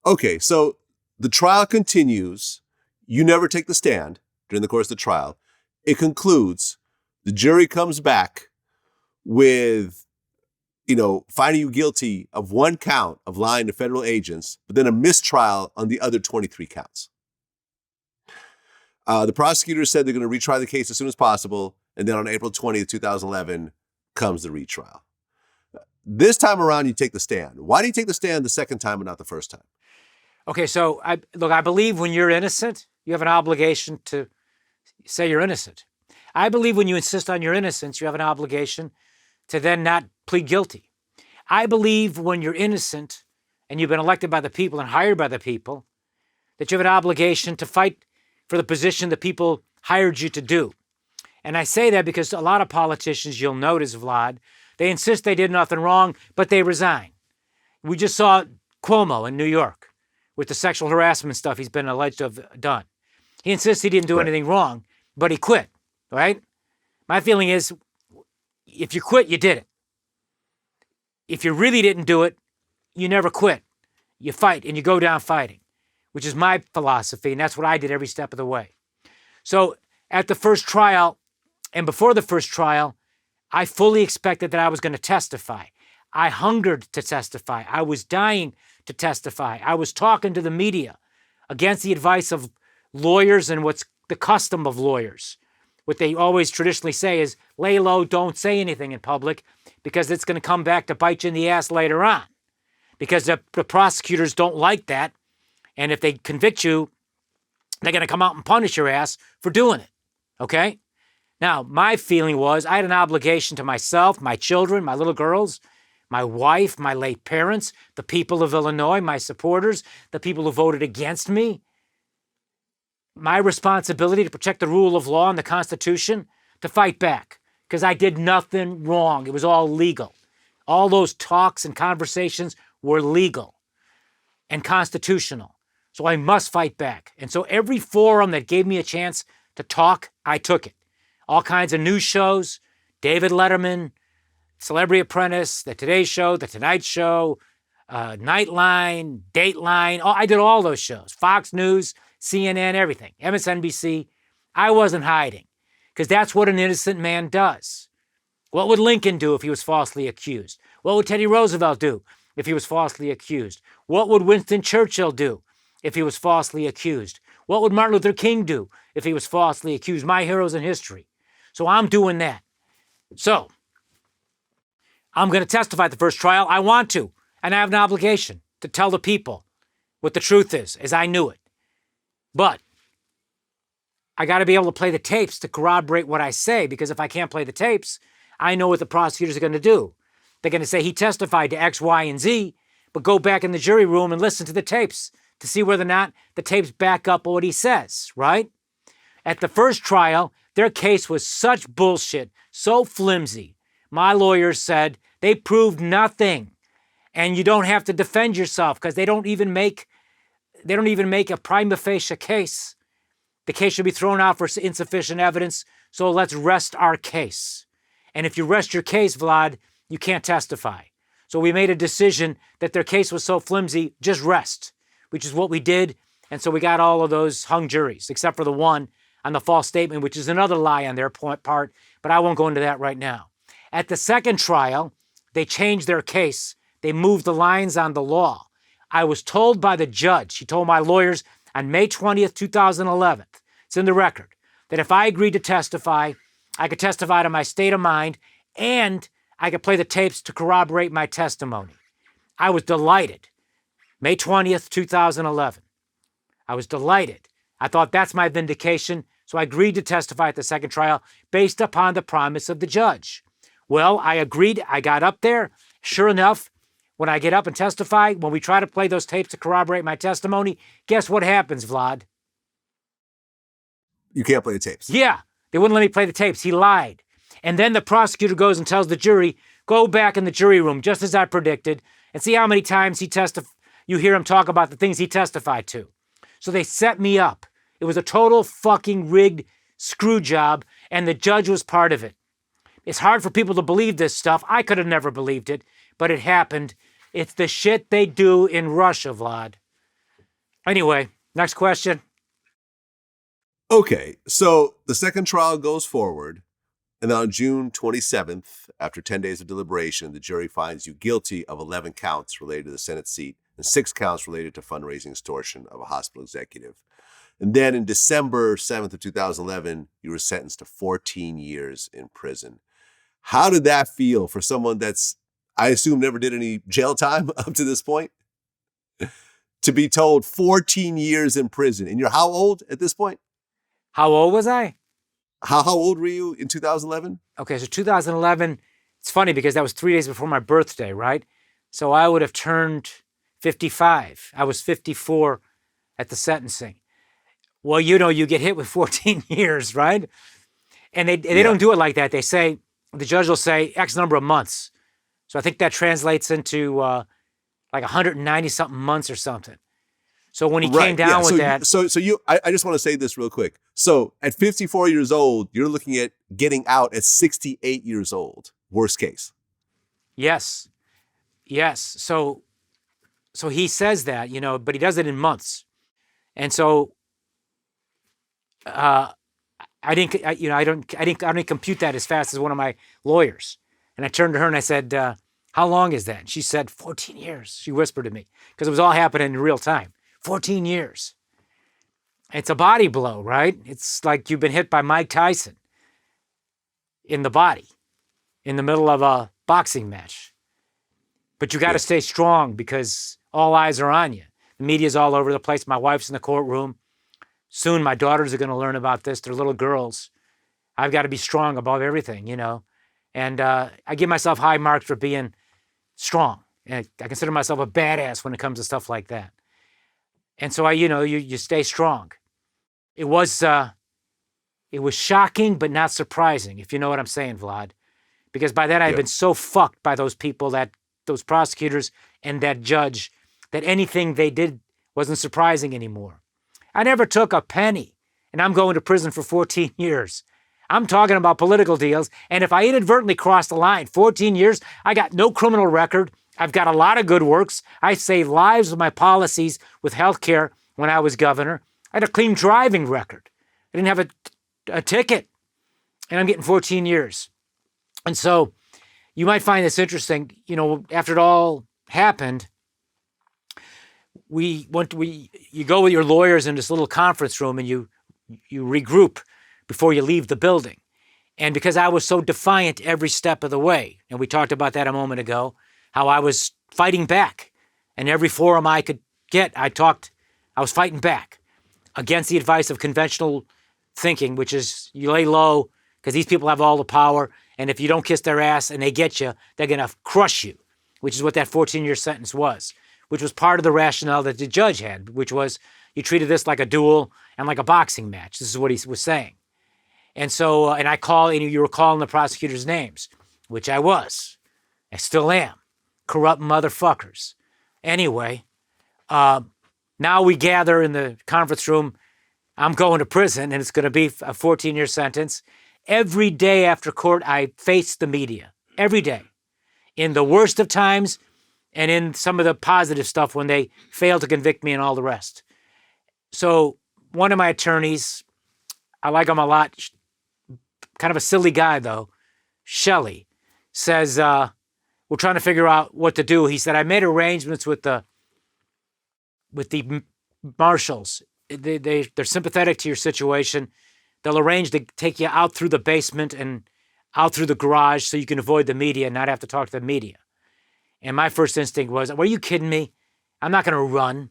Okay, so the trial continues. You never take the stand during the course of the trial. It concludes. The jury comes back with, finding you guilty of one count of lying to federal agents, but then a mistrial on the other 23 counts. The prosecutors said they're going to retry the case as soon as possible, and then on April 20th, 2011, comes the retrial. This time around, you take the stand. Why do you take the stand the second time and not the first time? Okay, so I believe when you're innocent, you have an obligation to say you're innocent. I believe when you insist on your innocence, you have an obligation to then not plead guilty. I believe when you're innocent and you've been elected by the people and hired by the people, that you have an obligation to fight for the position the people hired you to do. And I say that because a lot of politicians, you'll notice, Vlad, they insist they did nothing wrong, but they resign. We just saw Cuomo in New York with the sexual harassment stuff he's been alleged to have done. He insists he didn't do anything wrong, but he quit, right? My feeling is, if you quit, you did it. If you really didn't do it, you never quit. You fight and you go down fighting, which is my philosophy, and that's what I did every step of the way. So at the first trial and before the first trial, I fully expected that I was going to testify. I hungered to testify. I was dying to testify. I was talking to the media against the advice of lawyers and what's the custom of lawyers. What they always traditionally say is, lay low, don't say anything in public, because it's going to come back to bite you in the ass later on. Because the prosecutors don't like that. And if they convict you, they're going to come out and punish your ass for doing it. Okay? Now, my feeling was I had an obligation to myself, my children, my little girls, my wife, my late parents, the people of Illinois, my supporters, the people who voted against me. My responsibility to protect the rule of law and the Constitution, to fight back, because I did nothing wrong. It was all legal. All those talks and conversations were legal and constitutional. So I must fight back. And so every forum that gave me a chance to talk, I took it. All kinds of news shows, David Letterman, Celebrity Apprentice, The Today Show, The Tonight Show, Nightline, Dateline. I did all those shows. Fox News, CNN, everything. MSNBC. I wasn't hiding, because that's what an innocent man does. What would Lincoln do if he was falsely accused? What would Teddy Roosevelt do if he was falsely accused? What would Winston Churchill do if he was falsely accused? What would Martin Luther King do if he was falsely accused? My heroes in history. So I'm doing that. So I'm going to testify at the first trial. I want to. And I have an obligation to tell the people what the truth is, as I knew it. But I got to be able to play the tapes to corroborate what I say, because if I can't play the tapes, I know what the prosecutors are going to do. They're going to say he testified to X, Y, and Z, but go back in the jury room and listen to the tapes to see whether or not the tapes back up what he says, right? At the first trial, their case was such bullshit, so flimsy. My lawyers said they proved nothing, and you don't have to defend yourself because they don't even make a prima facie case. The case should be thrown out for insufficient evidence, so let's rest our case. And if you rest your case, Vlad, you can't testify. So we made a decision that their case was so flimsy, just rest, which is what we did. And so we got all of those hung juries, except for the one on the false statement, which is another lie on their part, but I won't go into that right now. At the second trial, they changed their case. They moved the lines on the law. I was told by the judge, he told my lawyers on May 20th, 2011, it's in the record, that if I agreed to testify, I could testify to my state of mind and I could play the tapes to corroborate my testimony. I was delighted. May 20th, 2011. I was delighted. I thought that's my vindication, so I agreed to testify at the second trial based upon the promise of the judge. Well, I agreed. I got up there. Sure enough, when I get up and testify, when we try to play those tapes to corroborate my testimony, guess what happens, Vlad? You can't play the tapes. Yeah, they wouldn't let me play the tapes. He lied. And then the prosecutor goes and tells the jury, go back in the jury room, just as I predicted, and see how many times you hear him talk about the things he testified to. So they set me up. It was a total fucking rigged screw job, and the judge was part of it. It's hard for people to believe this stuff. I could have never believed it, but it happened. It's the shit they do in Russia, Vlad. Anyway, next question. Okay, so the second trial goes forward, and then on June 27th, after 10 days of deliberation, the jury finds you guilty of 11 counts related to the Senate seat and 6 counts related to fundraising extortion of a hospital executive. And then in December 7th of 2011, you were sentenced to 14 years in prison. How did that feel for someone that's, I assume, never did any jail time up to this point? To be told 14 years in prison. And you're how old at this point? How old was I? How old were you in 2011? Okay, so 2011, it's funny because that was 3 days before my birthday, right? So I would have turned 55. I was 54 at the sentencing. Well, you get hit with 14 years, right? And they don't do it like that. They say, the judge will say X number of months. So I think that translates into like 190 something months or something. So when he came down with that. I just want to say this real quick. So at 54 years old, you're looking at getting out at 68 years old, worst case. Yes. So he says that, but he does it in months. And so I didn't compute that as fast as one of my lawyers. And I turned to her and I said, how long is that? And she said, 14 years. She whispered to me because it was all happening in real time. 14 years. It's a body blow, right? It's like you've been hit by Mike Tyson in the body in the middle of a boxing match. But you got to stay strong because all eyes are on you. The media's all over the place. My wife's in the courtroom. Soon my daughters are going to learn about this. They're little girls. I've got to be strong above everything, And I give myself high marks for being strong. And I consider myself a badass when it comes to stuff like that. And so you stay strong. It was shocking, but not surprising, if you know what I'm saying, Vlad. Because by then I'd been so fucked by those people, those prosecutors and that judge, that anything they did wasn't surprising anymore. I never took a penny, and I'm going to prison for 14 years. I'm talking about political deals, and if I inadvertently crossed the line, 14 years, I got no criminal record. I've got a lot of good works. I saved lives with my policies with healthcare when I was governor. I had a clean driving record. I didn't have a ticket, and I'm getting 14 years. And so you might find this interesting. After it all happened, you go with your lawyers in this little conference room and you regroup before you leave the building. And because I was so defiant every step of the way, and we talked about that a moment ago, how I was fighting back. And every forum I could get, I was fighting back against the advice of conventional thinking, which is you lay low because these people have all the power. And if you don't kiss their ass and they get you, they're going to crush you, which is what that 14-year sentence was, which was part of the rationale that the judge had, which was you treated this like a duel and like a boxing match. This is what he was saying. And so, and you were calling the prosecutors' names, which I was. I still am. Corrupt motherfuckers. Anyway, now we gather in the conference room. I'm going to prison, and it's going to be a 14-year sentence. Every day after court, I face the media. Every day. In the worst of times, and in some of the positive stuff when they fail to convict me and all the rest. So one of my attorneys, I like him a lot, kind of a silly guy though, Shelley, says, we're trying to figure out what to do. He said, I made arrangements with the marshals. They're sympathetic to your situation. They'll arrange to take you out through the basement and out through the garage so you can avoid the media and not have to talk to the media. And my first instinct was, were you kidding me? I'm not going to run.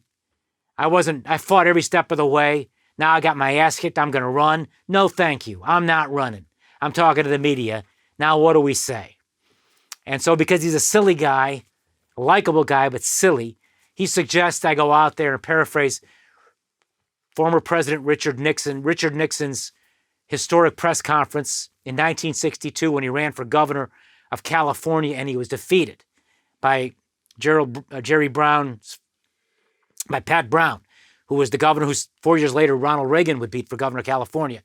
I fought every step of the way. Now I got my ass kicked. I'm going to run. No, thank you. I'm not running. I'm talking to the media. Now what do we say? And so because he's a silly guy, a likable guy, but silly, he suggests I go out there and paraphrase former President Richard Nixon's historic press conference in 1962 when he ran for governor of California and he was defeated by Pat Brown, who was the governor who 4 years later Ronald Reagan would beat for governor of California.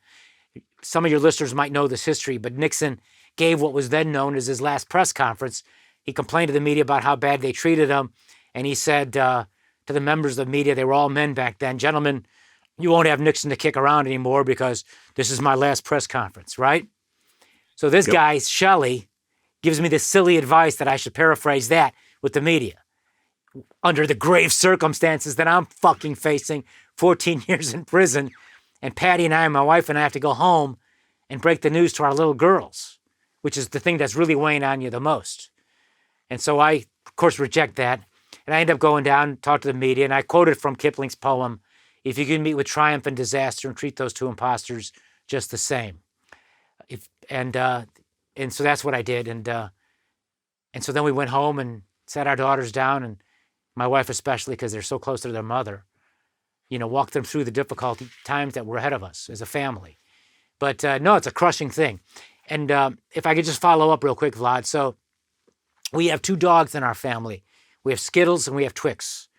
Some of your listeners might know this history, but Nixon gave what was then known as his last press conference. He complained to the media about how bad they treated him, and he said, to the members of the media. They were all men back then. Gentlemen, you won't have Nixon to kick around anymore because this is my last press conference, right? So this guy, Shelley, gives me this silly advice that I should paraphrase that with the media. Under the grave circumstances that I'm fucking facing, 14 years in prison, and Patty and I, my wife and I, have to go home and break the news to our little girls, which is the thing that's really weighing on you the most. And so I, of course, reject that. And I end up going down, talk to the media, and I quoted from Kipling's poem, "If you can meet with triumph and disaster and treat those two imposters just the same." And so that's what I did. And so then we went home and sat our daughters down, and my wife especially, because they're so close to their mother, walked them through the difficult times that were ahead of us as a family. But no, it's a crushing thing. And if I could just follow up real quick, Vlad. So we have two dogs in our family. We have Skittles and we have Twix.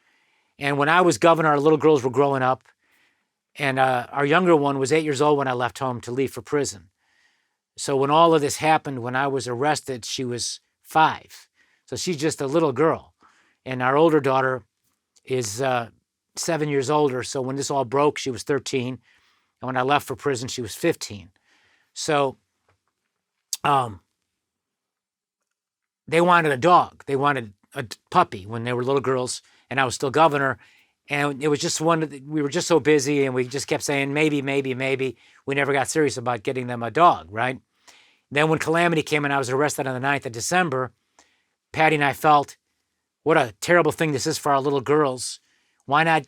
And when I was governor, our little girls were growing up. And our younger one was 8 years old when I left home to leave for prison. So when all of this happened, when I was arrested, she was 5. So she's just a little girl. And our older daughter is 7 years older. So when this all broke, she was 13. And when I left for prison, she was 15. So they wanted a dog. They wanted a puppy when they were little girls, and I was still governor. And it was just we were just so busy, and we just kept saying, maybe, maybe, maybe. We never got serious about getting them a dog, right? Then when Calamity came and I was arrested on the 9th of December, Patty and I felt, what a terrible thing this is for our little girls. Why not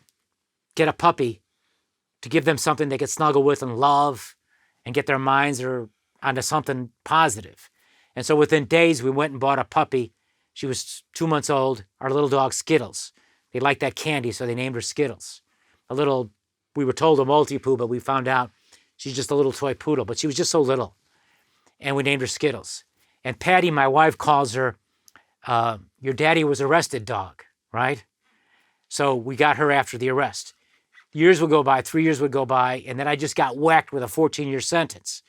get a puppy to give them something they could snuggle with and love and get their minds onto something positive? And so within days, we went and bought a puppy. She was 2 months old, our little dog Skittles. They liked that candy, so they named her Skittles. We were told a multi-poo, but we found out she's just a little toy poodle, but she was just so little. And we named her Skittles. And Patty, my wife, calls her, your daddy was arrested dog, right? So we got her after the arrest. Years would go by, 3 years would go by, and then I just got whacked with a 14-year sentence.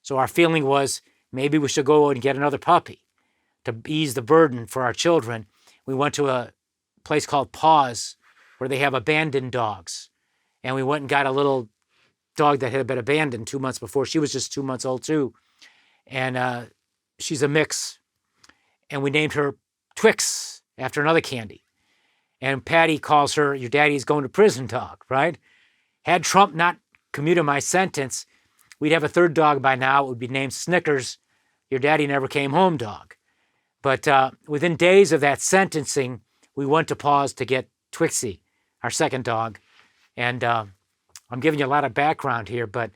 So our feeling was maybe we should go and get another puppy to ease the burden for our children. We went to a place called Paws where they have abandoned dogs. And we went and got a little dog that had been abandoned 2 months before. She was just 2 months old too. And she's a mix. And we named her Twix after another candy. And Patty calls her, your daddy's going to prison dog, right? Had Trump not commuted my sentence, we'd have a third dog by now. It would be named Snickers, your daddy never came home dog. But within days of that sentencing, we went to Paws to get Twixie, our second dog. And I'm giving you a lot of background here, but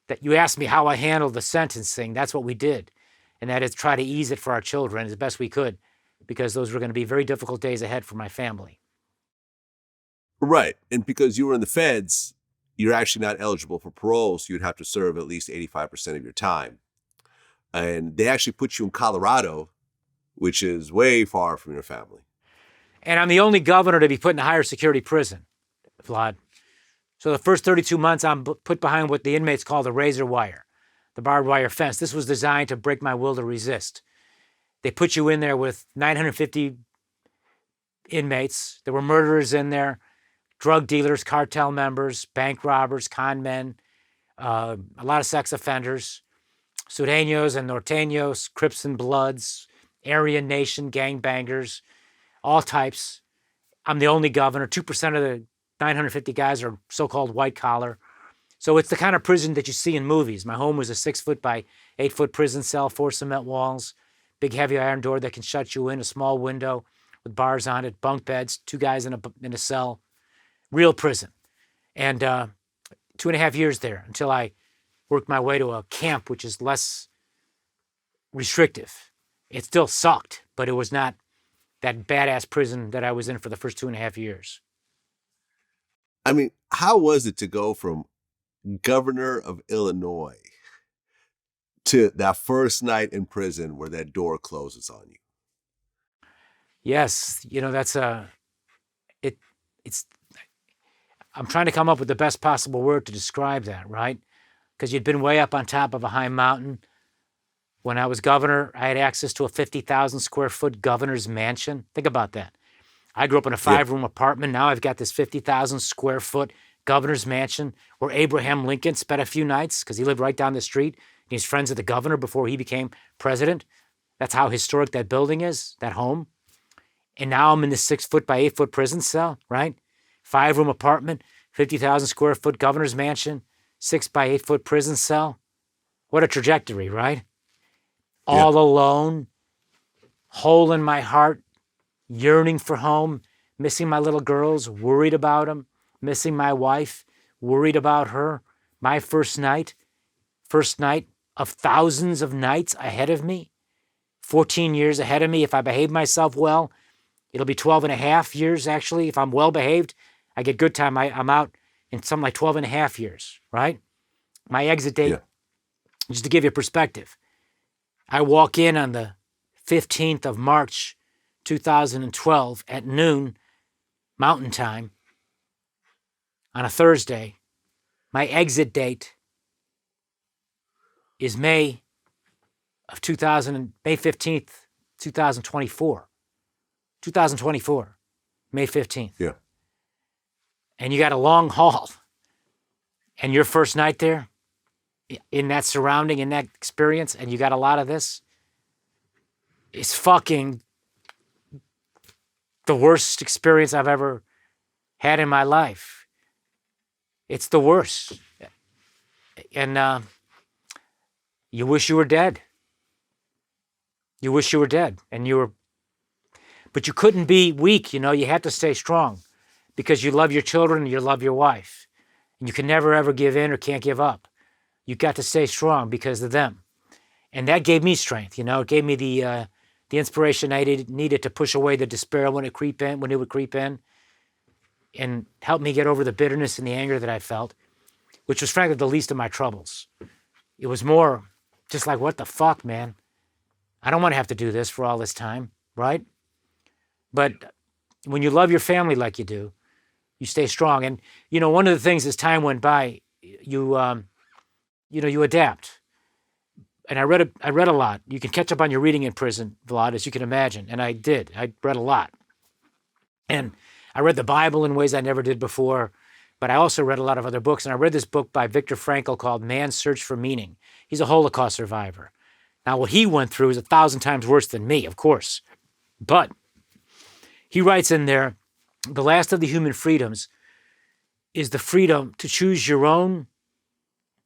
that you asked me how I handled the sentencing. That's what we did. And that is try to ease it for our children as best we could, because those were going to be very difficult days ahead for my family. Right. And because you were in the feds, you're actually not eligible for parole, so you'd have to serve at least 85% of your time. And they actually put you in Colorado, which is way far from your family. And I'm the only governor to be put in a higher security prison, Vlad. So the first 32 months, I'm put behind what the inmates call the razor wire, the barbed wire fence. This was designed to break my will to resist. They put you in there with 950 inmates. There were murderers in there, drug dealers, cartel members, bank robbers, con men, a lot of sex offenders, Sureños and Norteños, Crips and Bloods, Aryan Nation, gangbangers, all types. I'm the only governor. 2% of the 950 guys are so-called white collar. So it's the kind of prison that you see in movies. My home was a 6-foot by 8-foot prison cell, 4 cement walls, big heavy iron door that can shut you in, a small window with bars on it, bunk beds, 2 guys in a cell. Real prison. And 2.5 years there until I worked my way to a camp, which is less restrictive. It still sucked, but it was not that badass prison that I was in for the first 2.5 years. I mean, how was it to go from governor of Illinois to that first night in prison where that door closes on you? Yes, that's it's I'm trying to come up with the best possible word to describe that, right? Because you'd been way up on top of a high mountain. When I was governor, I had access to a 50,000 square foot governor's mansion. Think about that. I grew up in a 5-room apartment. Now I've got this 50,000 square foot governor's mansion where Abraham Lincoln spent a few nights because he lived right down the street. He's friends with the governor before he became president. That's how historic that building is, that home. And now I'm in this 6-foot by 8-foot prison cell, right? 5-room apartment, 50,000 square foot governor's mansion, 6 by 8-foot prison cell. What a trajectory, right? All alone, hole in my heart, yearning for home, missing my little girls, worried about them, missing my wife, worried about her. My first night of thousands of nights ahead of me, 14 years ahead of me. If I behave myself well, it'll be 12 and a half years, actually. If I'm well behaved, I get good time. I'm out in something like 12 and a half years, right? My exit date, just to give you perspective, I walk in on the 15th of March, 2012 at noon, Mountain Time, on a Thursday. My exit date is May 15th, 2024. 2024, May 15th. Yeah. And you got a long haul. And your first night there, in that surrounding, in that experience, and you got a lot of this, it's fucking the worst experience I've ever had in my life. It's the worst. And you wish you were dead. You wish you were dead. But you couldn't be weak, you had to stay strong because you love your children and you love your wife. And you can never, ever give in or can't give up. You got to stay strong because of them. And that gave me strength, It gave me the inspiration I needed to push away the despair when it would creep in, and help me get over the bitterness and the anger that I felt, which was frankly the least of my troubles. It was more just like, what the fuck, man? I don't want to have to do this for all this time, right? But when you love your family like you do, you stay strong. And, one of the things as time went by, you adapt. And I read a lot. You can catch up on your reading in prison, Vlad, as you can imagine. And I did. I read a lot. And I read the Bible in ways I never did before. But I also read a lot of other books. And I read this book by Viktor Frankl called Man's Search for Meaning. He's a Holocaust survivor. Now, what he went through is 1,000 times worse than me, of course. But he writes in there, the last of the human freedoms is the freedom to choose your own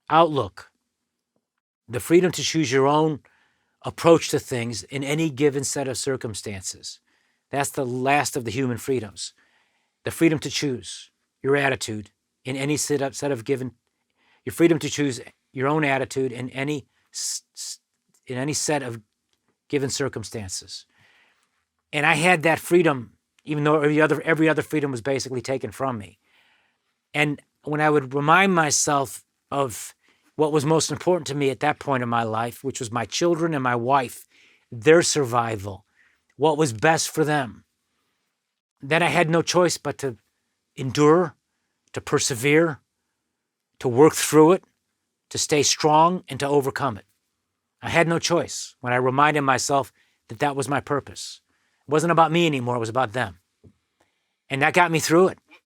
outlook, the freedom to choose your own approach to things in any given set of circumstances. That's the last of the human freedoms. The freedom to choose your attitude in any set of given, your freedom to choose your own attitude in any set of given circumstances. And I had that freedom, even though every other freedom was basically taken from me. And when I would remind myself of what was most important to me at that point in my life, which was my children and my wife, their survival, what was best for them, then I had no choice but to endure, to persevere, to work through it, to stay strong, and to overcome it. I had no choice when I reminded myself that that was my purpose. It wasn't about me anymore, it was about them. And that got me through it.